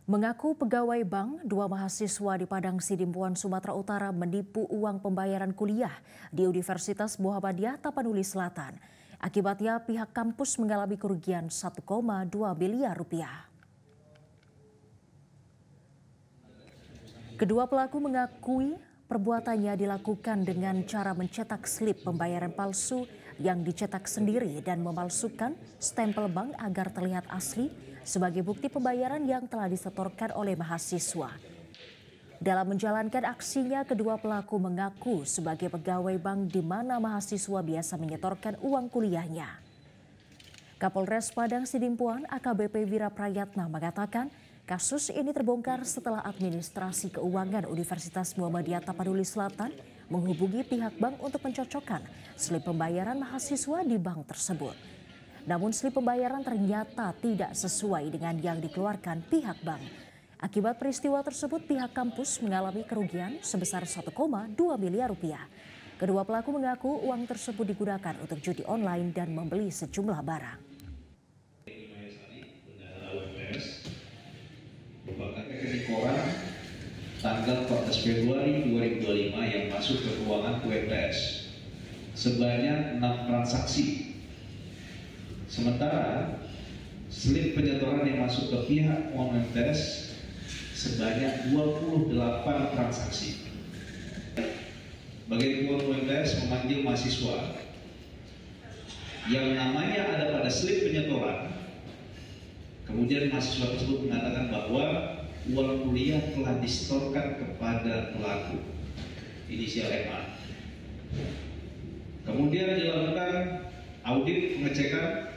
Mengaku pegawai bank, dua mahasiswa di Padang Sidimpuan, Sumatera Utara menipu uang pembayaran kuliah di Universitas Muhammadiyah Tapanuli Selatan. Akibatnya pihak kampus mengalami kerugian 1,2 miliar rupiah. Kedua pelaku mengakui perbuatannya dilakukan dengan cara mencetak slip pembayaran palsu yang dicetak sendiri dan memalsukan stempel bank agar terlihat asli sebagai bukti pembayaran yang telah disetorkan oleh mahasiswa. Dalam menjalankan aksinya, kedua pelaku mengaku sebagai pegawai bank di mana mahasiswa biasa menyetorkan uang kuliahnya. Kapolres Padang Sidimpuan AKBP Wira Prayatna mengatakan kasus ini terbongkar setelah administrasi keuangan Universitas Muhammadiyah Tapanuli Selatan menghubungi pihak bank untuk mencocokkan slip pembayaran mahasiswa di bank tersebut. Namun slip pembayaran ternyata tidak sesuai dengan yang dikeluarkan pihak bank. Akibat peristiwa tersebut pihak kampus mengalami kerugian sebesar 1,2 miliar rupiah. Kedua pelaku mengaku uang tersebut digunakan untuk judi online dan membeli sejumlah barang. Di koran tanggal 14 Februari 2025 yang masuk ke keuangan UMTS sebanyak 6 transaksi. Sementara slip penyetoran yang masuk ke pihak UMTS sebanyak 28 transaksi. Bagian keuangan UMTS memanggil mahasiswa yang namanya ada pada slip penyetoran. Kemudian mahasiswa tersebut mengatakan bahwa uang kuliah telah disetorkan kepada pelaku inisial MA. Kemudian dilakukan audit pengecekan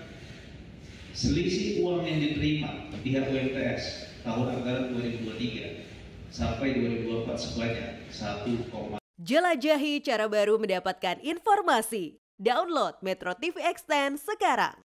selisih uang yang diterima pihak UMTS tahun anggaran 2023 sampai 2024 sebanyak 1, Jelajahi cara baru mendapatkan informasi. Download Metro TV Extend sekarang.